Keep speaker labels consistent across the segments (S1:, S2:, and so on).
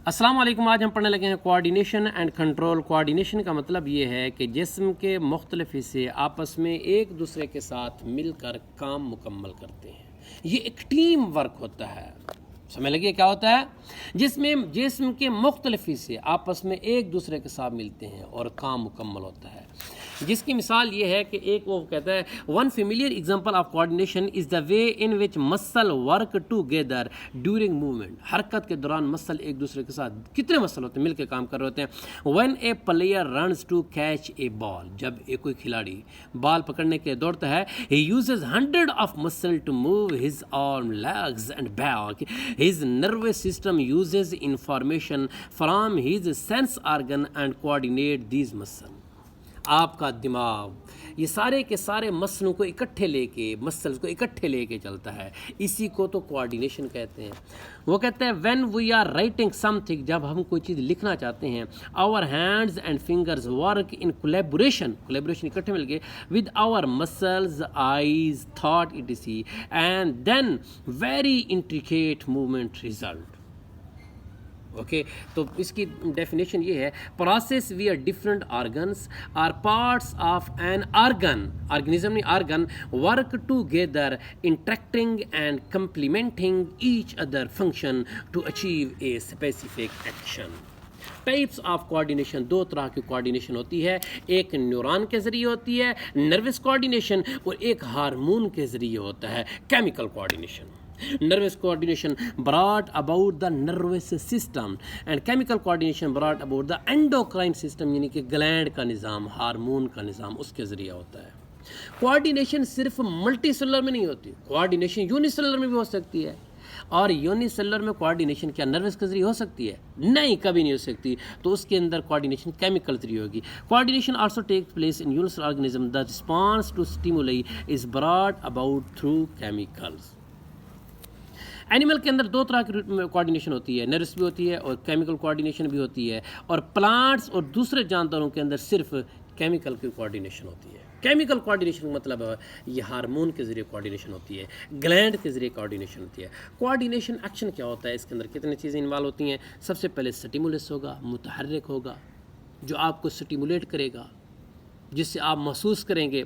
S1: السلام علیکم. آج ہم پڑھنے لگے ہیں کوآرڈینیشن اینڈ کنٹرول. کوآرڈینیشن کا مطلب یہ ہے کہ جسم کے مختلف حصے آپس میں ایک دوسرے کے ساتھ مل کر کام مکمل کرتے ہیں. یہ ایک ٹیم ورک ہوتا ہے. سمجھ لگیے کیا ہوتا ہے؟ جسم کے مختلف حصے آپس میں ایک دوسرے کے ساتھ ملتے ہیں اور کام مکمل ہوتا ہے. جس کی مثال یہ ہے کہ ایک وہ کہتا ہے one familiar example of coordination is the way in which muscle work together during movement. حرکت کے دوران مسل ایک دوسرے کے ساتھ کتنے مسل ہوتے ہیں مل کے کام کر رہے ہوتے ہیں. When a player runs to catch a ball. جب ایک کوئی کھلاڑی بال پکڑنے کے دوڑتا ہے ہی uses 100 of muscle to move his arm legs and back. His nervous system uses information from his sense organ and coordinate these muscle. آپ کا دماغ یہ سارے کے سارے مسلوں کو مسلز کو اکٹھے لے کے چلتا ہے. اسی کو تو کوآرڈینیشن کہتے ہیں. وہ کہتے ہیں when we are writing something. جب ہم کوئی چیز لکھنا چاہتے ہیں our hands and fingers work in collaboration اکٹھے مل کے with our muscles eyes thought it see and then very intricate movement result. Okay تو اس کی ڈیفینیشن یہ ہے process we are different organs or parts of an organism organ work together interacting and complementing each other function to achieve a specific action. Types of coordination. دو طرح کی coordination ہوتی ہے. ایک نیورون کے ذریعے ہوتی ہے نروس کوآرڈینیشن اور ایک ہارمون کے ذریعے ہوتا ہے chemical coordination. Nervous coordination brought about the nervous system and chemical coordination brought about the endocrine system یعنی کہ گلینڈ کا نظام ہارمون کا نظام اس کے ذریعے ہوتا ہے. کوآرڈینیشن صرف ملٹی سیلولر میں نہیں ہوتی. کوآرڈینیشن یونی سیلولر میں بھی ہو سکتی ہے. اور یونی سیلولر میں کوآرڈینیشن کیا نروس کے ذریعے ہو سکتی ہے؟ نہیں, کبھی نہیں ہو سکتی. تو اس کے اندر کوآرڈینیشن کیمیکل ذریعے ہوگی. Coordination also takes place in universal organism. The response to stimuli is brought about through chemicals. Animal کے اندر دو طرح کی کوآرڈینیشن ہوتی ہے. نروس بھی ہوتی ہے اور کیمیکل کوآرڈینیشن بھی ہوتی ہے. اور پلانٹس اور دوسرے جانوروں کے اندر صرف کیمیکل کی کوآرڈینیشن ہوتی ہے. کیمیکل کوآرڈینیشن کا مطلب ہے یہ ہارمون کے ذریعے کوآرڈینیشن ہوتی ہے, گلینڈ کے ذریعے کوآرڈینیشن ہوتی ہے. کوآرڈینیشن ایکشن کیا ہوتا ہے؟ اس کے اندر کتنی چیزیں انوالو ہوتی ہیں. سب سے پہلے سٹیمولس ہوگا, متحرک ہوگا جو آپ کو سٹیمولیٹ کرے گا جس سے آپ محسوس کریں گے.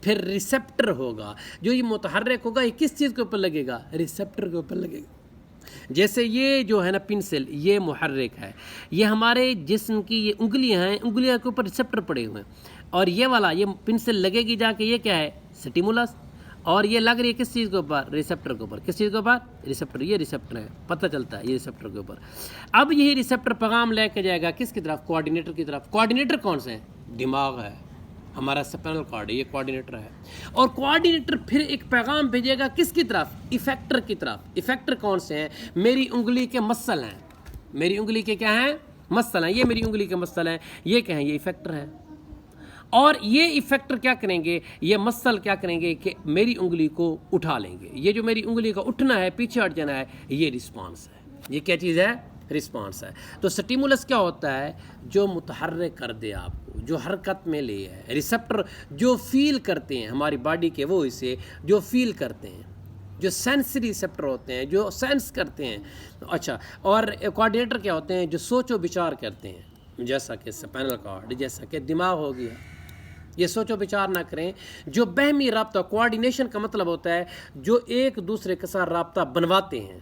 S1: پھر ریسیپٹر ہوگا جو یہ متحرک ہوگا. یہ کس چیز کے اوپر لگے گا؟ ریسیپٹر کے اوپر لگے گا. جیسے یہ جو ہے نا پنسل یہ محرک ہے. یہ ہمارے جسم کی یہ انگلیاں ہیں, انگلیاں کے اوپر ریسیپٹر پڑے ہوئے ہیں. اور یہ والا یہ پنسل لگے گی جا کے, یہ کیا ہے؟ سٹیمولس. اور یہ لگ رہی ہے کس چیز کے اوپر؟ ریسیپٹر کے اوپر. کس چیز کے اوپر؟ ریسیپٹر. یہ ریسیپٹر ہے, پتہ چلتا ہے یہ ریسیپٹر کے اوپر. اب یہی ریسیپٹر پیغام لے کے جائے گا کس کی طرف؟ کوآرڈینیٹر کی طرف. کوآرڈینیٹر کون سے ہیں؟ دماغ ہے ہمارا اسپائنل کارڈ ہے, یہ کوآرڈینیٹر ہے. اور کوآرڈینیٹر پھر ایک پیغام بھیجے گا کس کی طرف؟ ایفیکٹر کی طرف. ایفیکٹر کون سے ہیں؟ میری انگلی کے مسل ہیں. میری انگلی کے کیا ہیں؟ مسل ہیں. یہ میری انگلی کے مسل ہیں. یہ کیا ہیں؟ یہ ایفیکٹر ہے. اور یہ ایفیکٹر کیا کریں گے؟ یہ مسل کیا کریں گے کہ میری انگلی کو اٹھا لیں گے. یہ جو میری انگلی کا اٹھنا ہے, پیچھے ہٹ جانا ہے, یہ رسپانس ہے. یہ کیا چیز ہے؟ رسپانس ہے. تو سٹیمولس کیا ہوتا ہے؟ جو متحرک کر دے آپ کو, جو حرکت میں لے ہے. ریسیپٹر جو فیل کرتے ہیں ہماری باڈی کے وہ حصے جو فیل کرتے ہیں, جو سینسری ریسیپٹر ہوتے ہیں جو سینس کرتے ہیں. اچھا, اور کوآرڈینیٹر کیا ہوتے ہیں؟ جو سوچ و بچار کرتے ہیں, جیسا کہ اسپائنل کارڈ, جیسا کہ دماغ ہو گیا. یہ سوچ و بچار نہ کریں. جو بہمی رابطہ, کوآرڈینیشن کا مطلب ہوتا ہے جو ایک دوسرے کے ساتھ رابطہ بنواتے ہیں,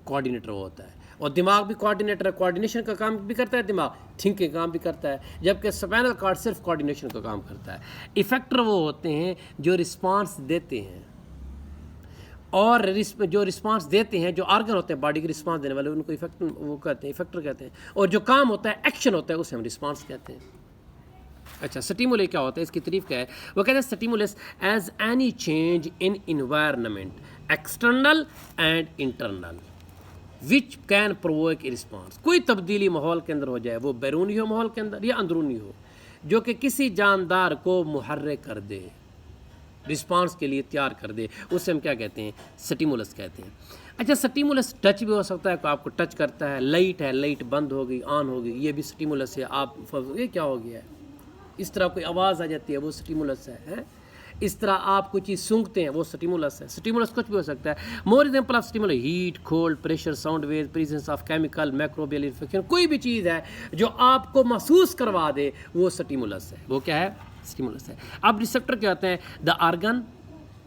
S1: کوآرڈینیٹر وہ ہوتا ہے. اور دماغ بھی کوآرڈینیٹر ہے. کوآرڈینیشن کا کام بھی کرتا ہے دماغ, تھنکنگ کا کام بھی کرتا ہے, جبکہ اسپائنل کارڈ صرف کوآرڈینیشن کا کام کرتا ہے. ایفیکٹر وہ ہوتے ہیں جو رسپانس دیتے ہیں, اور جو رسپانس دیتے ہیں جو آرگن ہوتے ہیں باڈی کے رسپانس دینے والے ان کو ایفیکٹر کہتے ہیں. اور جو کام ہوتا ہے ایکشن ہوتا ہے اسے ہم رسپانس کہتے ہیں. اچھا, سٹیمولی کیا ہوتا ہے؟ اس کی تعریف کیا ہے؟ وہ کہتے ہیں stimulus is any change in environment external and internal which can provoke a response. کوئی تبدیلی ماحول کے اندر ہو جائے, وہ بیرونی ہو ماحول کے اندر یا اندرونی ہو, جو کہ کسی جاندار کو محرک کر دے, رسپانس کے لیے تیار کر دے, اسے ہم کیا کہتے ہیں؟ سٹیمولس کہتے ہیں. اچھا, سٹیمولس ٹچ بھی ہو سکتا ہے کہ آپ کو ٹچ کرتا ہے. لائٹ ہے, لائٹ بند ہو گئی آن ہو گئی, یہ بھی سٹیمولس ہے. آپ یہ کیا ہو گیا ہے, اس طرح کوئی آواز آ جاتی ہے, وہ سٹیمولس ہے. اس طرح آپ کوئی چیز سونگھتے ہیں وہ سٹیمولس ہے. سٹیمولس کچھ بھی ہو سکتا ہے. More example of stimulus heat, cold, pressure, sound wave, presence of chemical, microbial infection. کوئی بھی چیز ہے جو آپ کو محسوس کروا دے وہ سٹیمولس ہے. وہ کیا ہے؟ سٹیمولس ہے. اب ریسیپٹر کیا ہوتے ہیں؟ دا آرگن,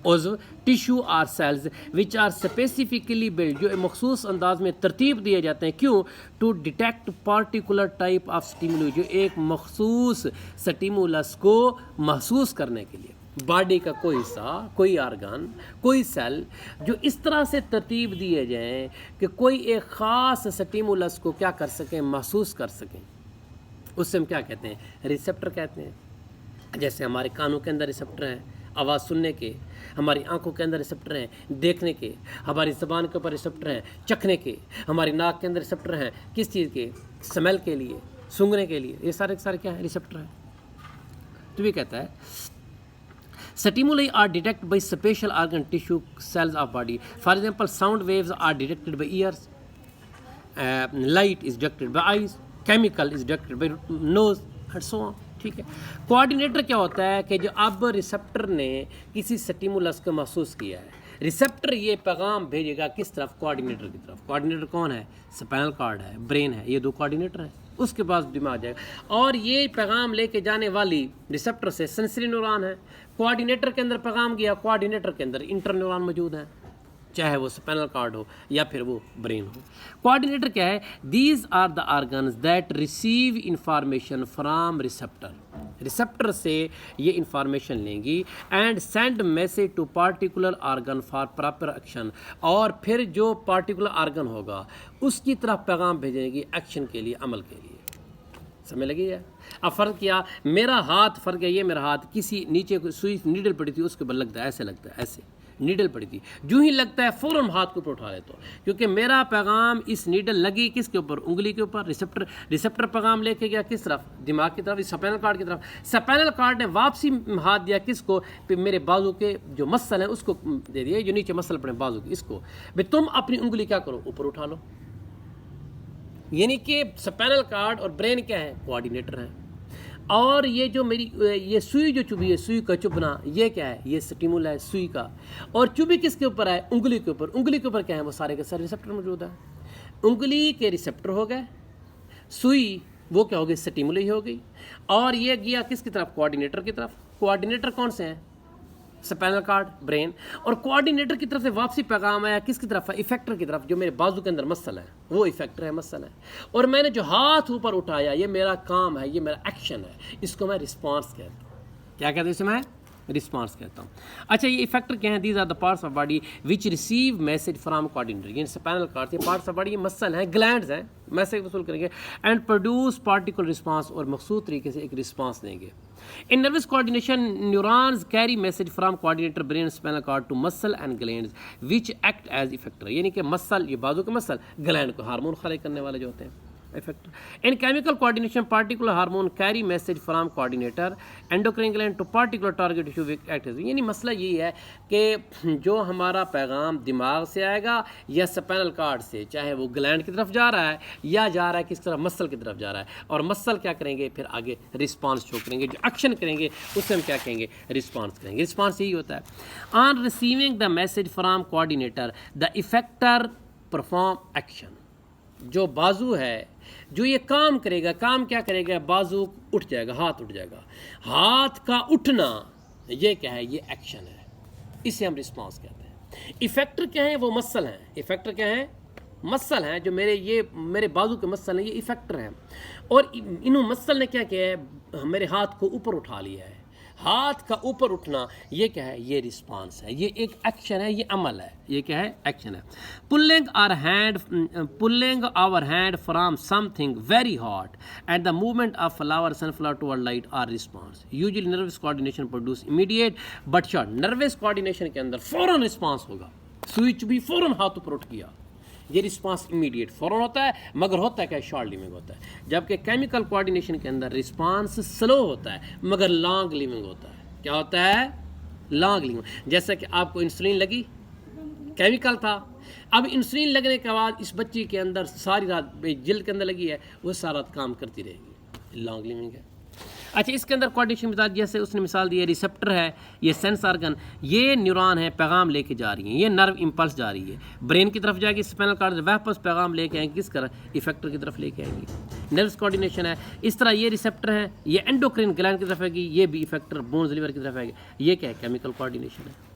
S1: عضو, ٹیشو اور cells which are specifically built, جو مخصوص انداز میں ترتیب دیے جاتے ہیں. کیوں؟ To detect particular type of stimulus, جو ایک مخصوص سٹیمولس کو محسوس کرنے کے لیے. باڈی کا کوئی حصہ, کوئی آرگن, کوئی سیل جو اس طرح سے ترتیب دیے جائیں کہ کوئی ایک خاص سٹیمولس کو کیا کر سکیں؟ محسوس کر سکیں. اس سے ہم کیا کہتے ہیں؟ ریسیپٹر کہتے ہیں. جیسے ہمارے کانوں کے اندر ریسیپٹر ہیں آواز سننے کے, ہماری آنکھوں کے اندر ریسیپٹر ہیں دیکھنے کے, ہماری زبان کے اوپر ریسیپٹر ہیں چکھنے کے, ہماری ناک کے اندر ریسیپٹر ہیں کس چیز کے؟ سمیل کے لیے, سونگھنے کے لیے. یہ سارے کیا ہیں؟ ریسیپٹر ہیں. تو یہ کہتا ہے stimuli are detected by special organ tissue cells of body. For example, sound waves are detected by ears, light is detected by eyes, chemical is detected by nose and so on. ٹھیک ہے. Coordinator کیا ہوتا ہے کہ جو اب receptor نے کسی سٹیمولس کو محسوس کیا ہے, ریسیپٹر یہ پیغام بھیجے گا کس طرف؟ کوآرڈینیٹر کی طرف. کوآرڈینیٹر کون ہے؟ اسپائنل کارڈ ہے, برین ہے, یہ دو کوآرڈینیٹر ہیں. اس کے پاس دماغ جائے گا اور یہ پیغام لے کے جانے والی ریسیپٹر سے سینسری نیورون ہے. کوآرڈینیٹر کے اندر پیغام گیا, کوآرڈینیٹر کے اندر انٹر نیورون موجود ہیں, چاہے وہ اسپائنل کارڈ ہو یا پھر وہ برین ہو. کوآرڈینیٹر کیا ہے؟ These are the organs that receive information from receptor. Receptor سے یہ انفارمیشن لیں گی and send message to particular organ for proper action, اور پھر جو پارٹیکولر آرگن ہوگا اس کی طرف پیغام بھیجیں گی ایکشن کے لیے, عمل کے لیے. سمجھ لگی ہے؟ اب فرق کیا, میرا ہاتھ فرق ہے, یہ میرا ہاتھ کسی نیچے سوئی نیڈل پڑی تھی اس کے اوپر لگتا ہے, ایسے لگتا ہے, ایسے نیڈل پڑی تھی, جو ہی لگتا ہے فوراً ہاتھ کو اوپر اٹھا لیتا ہوں کیونکہ میرا پیغام اس نیڈل لگی کس کے اوپر؟ انگلی کے اوپر. ریسیپٹر پیغام لے کے گیا کس طرف؟ دماغ کی طرف, اسپائنل کارڈ کی طرف. اسپائنل کارڈ نے واپسی ہاتھ دیا کس کو؟ میرے بازو کے جو مسل ہیں اس کو دے دیا, جو نیچے مسل پڑے بازو کے, اس کو بھائی تم اپنی انگلی کیا کرو؟ اوپر اٹھا لو. یعنی کہ اسپائنل کارڈ اور برین کیا ہے؟ کوآرڈینیٹر ہیں. اور یہ جو میری یہ سوئی جو چبھی ہے, سوئی کا چبھنا, یہ کیا ہے؟ یہ سٹیمول ہے سوئی کا. اور چبھی کس کے اوپر ہے؟ انگلی کے اوپر. انگلی کے اوپر کیا ہے؟ وہ سارے کے سارے ریسیپٹر موجود ہے. انگلی کے ریسیپٹر ہو گئے, سوئی وہ کیا ہو گئی؟ سٹیمول ہی ہو گئی. اور یہ گیا کس کی طرف؟ کوآرڈینیٹر کی طرف. کوآرڈینیٹر کون سے ہیں؟ Spinal cord, brain. اور کوآرڈینیٹر کی طرف سے واپسی پیغام آیا کس کی طرف؟ افیکٹر کی طرف, جو میرے بازو کے اندر مسل ہے وہ افیکٹر ہے, مسل ہے. اور میں نے جو ہاتھ اوپر اٹھایا یہ میرا کام ہے, یہ میرا ایکشن ہے, اس کو میں رسپانس کہتا ہوں. کیا کہتے ہیں اسے؟ میں رسپانس کہتا ہوں. اچھا, یہ افیکٹر کیا ہیں؟ These are the parts of body which receive message from coordinator. یعنی اسپائنل کارڈ یہ پارٹس آف باڈی, یہ مسل ہیں, گلینڈز ہیں, میسج وصول کریں گے اینڈ پروڈیوس پارٹیکل رسپانس, اور مخصوص طریقے سے ایک رسپانس دیں گے. In nervous coordination, neurons carry message from coordinator brain spinal cord to muscle and glands which act as effector. یعنی کہ مسل, یہ بازو کے مسل, گلینڈ کو ہارمون خارج کرنے والے جو ہوتے ہیں, effector. In chemical coordination, particular hormone carry message from coordinator endocrine gland to particular target tissue which act as. یعنی مسئلہ یہی ہے کہ جو ہمارا پیغام دماغ سے آئے گا یا سپینل کارڈ سے, چاہے وہ گلینڈ کی طرف جا رہا ہے یا جا رہا ہے کس طرف؟ مسل کی طرف جا رہا ہے. اور مسل کیا کریں گے؟ پھر آگے رسپانس شو کریں گے, جو ایکشن کریں گے اس سے ہم کیا کہیں گے؟ رسپانس کریں گے. رسپانس یہی ہوتا ہے. On receiving the message from coordinator the effector perform action. جو بازو ہے جو یہ کام کرے گا, کام کیا کرے گا؟ بازو اٹھ جائے گا, ہاتھ اٹھ جائے گا. ہاتھ کا اٹھنا یہ کیا ہے؟ یہ ایکشن ہے, اسے ہم رسپانس کہتے ہیں. ایفیکٹر کیا ہیں؟ وہ مسل ہیں. ایفیکٹر کیا ہیں؟ مسل ہیں, جو میرے بازو کے مسل ہیں, یہ ایفیکٹر ہیں. اور انہوں مسل نے کیا کیا ہے؟ میرے ہاتھ کو اوپر اٹھا لیا ہے. ہاتھ کا اوپر اٹھنا یہ کیا ہے؟ یہ رسپانس ہے, یہ ایک ایکشن ہے, یہ عمل ہے. یہ کیا ہے؟ ایکشن ہے. Pulling our hand from something very hot and the movement of flower sunflower toward light are response. Usually nervous coordination produce immediate but short. Nervous coordination کے اندر فوراً رسپانس ہوگا. سوئچ بھی فوراً ہاتھ اوپر اٹھ گیا, یہ رسپانس امیڈیٹ فوراً ہوتا ہے, مگر ہوتا ہے کیا؟ شارٹ لیونگ ہوتا ہے. جبکہ کیمیکل کوآرڈینیشن کے اندر رسپانس سلو ہوتا ہے مگر لانگ لیونگ ہوتا ہے. کیا ہوتا ہے؟ Long living. جیسا کہ آپ کو انسولین لگی, کیمیکل تھا, اب انسولین لگنے کے بعد اس بچی کے اندر ساری رات جلد کے اندر لگی ہے, وہ سارا رات کام کرتی رہے گی, لانگ لیونگ ہے. اچھا اس کے اندر کوآرڈینیشن مثال جیسے اس نے مثال دی ہے ریسیپٹر ہے، یہ سینس آرگن، یہ نیورون ہے پیغام لے کے جا رہی ہیں، یہ نرو امپلس جا رہی ہے، برین کی طرف جائے گی، اسپینل کارڈ واپس پیغام لے کے آئیں گے کس طرح افیکٹر کی طرف لے کے آئیں گی، نروس کوآرڈینیشن ہے۔ اس طرح یہ ریسیپٹر ہے، یہ اینڈوکرین گلینڈ کی طرف آئے گی، یہ بھی افیکٹر بونز لیور کی طرف آئے گی، یہ کیا ہے کیمیکل کوآرڈینیشن ہے۔